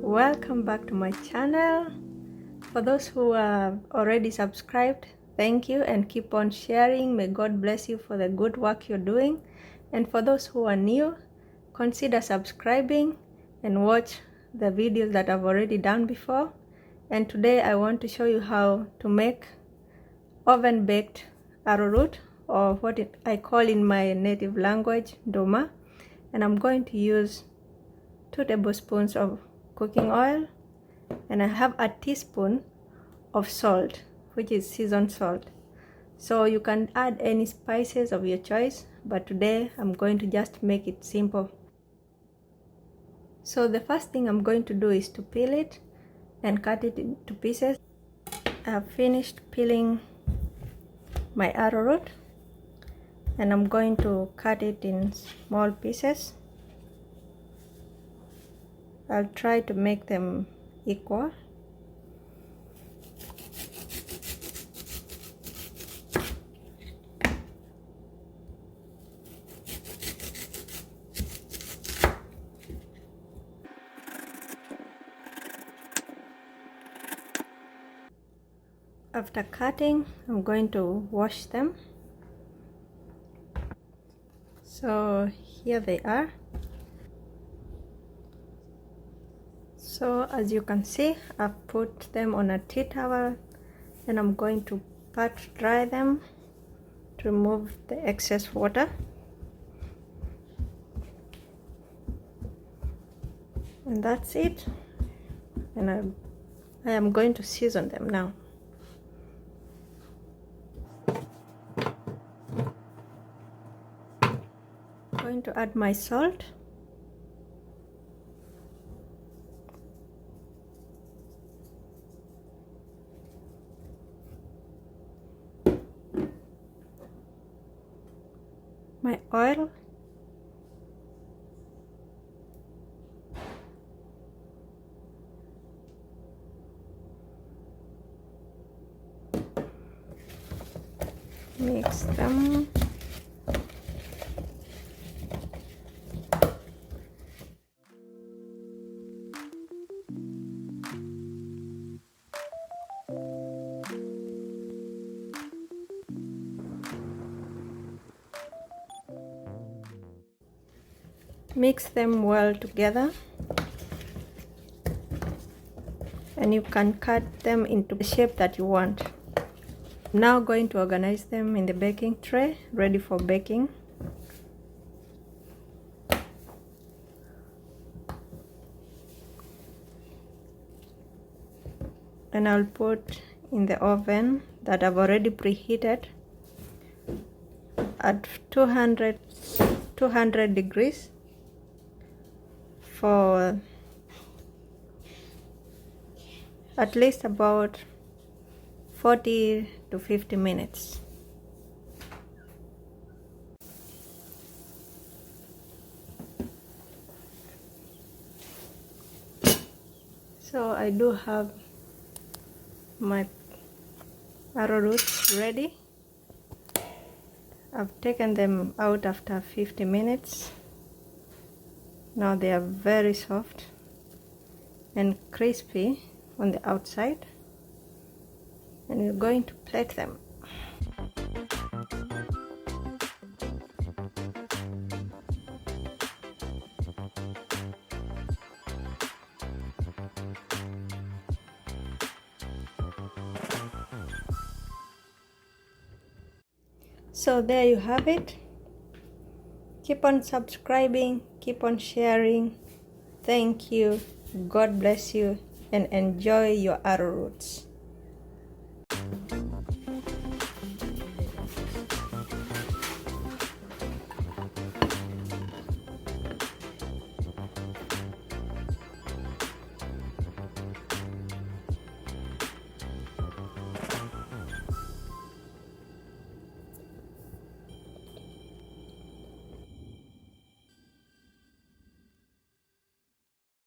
Welcome back to my channel. For those who are already subscribed, thank you and keep on sharing. May God bless you for the good work you're doing. And for those who are new, consider subscribing and watch the videos that I've already done before. And today I want to show you how to make oven baked arrowroot, or what I call in my native language Nduma. And I'm going to use 2 tablespoons of cooking oil, and I have a teaspoon of salt, which is seasoned salt. So you can add any spices of your choice, but today I'm going to just make it simple. So the first thing I'm going to do is to peel it and cut it into pieces. I've finished peeling my arrowroot and I'm going to cut it in small pieces. I'll try to make them equal. After cutting, I'm going to wash them. So here they are. So as you can see, I've put them on a tea towel and I'm going to pat dry them to remove the excess water. And that's it. And I am going to season them now. I'm going to add my salt. My oil, mix them. Mix them well together, and you can cut them into the shape that you want. I'm now going to organize them in the baking tray, ready for baking. And I'll put in the oven that I've already preheated at 200 degrees for at least about 40 to 50 minutes. So I do have my arrowroots ready. I've taken them out after 50 minutes. Now they are very soft and crispy on the outside, and we're going to plate them. So there you have it. Keep on subscribing, keep on sharing. Thank you. God bless you and enjoy your arrowroots.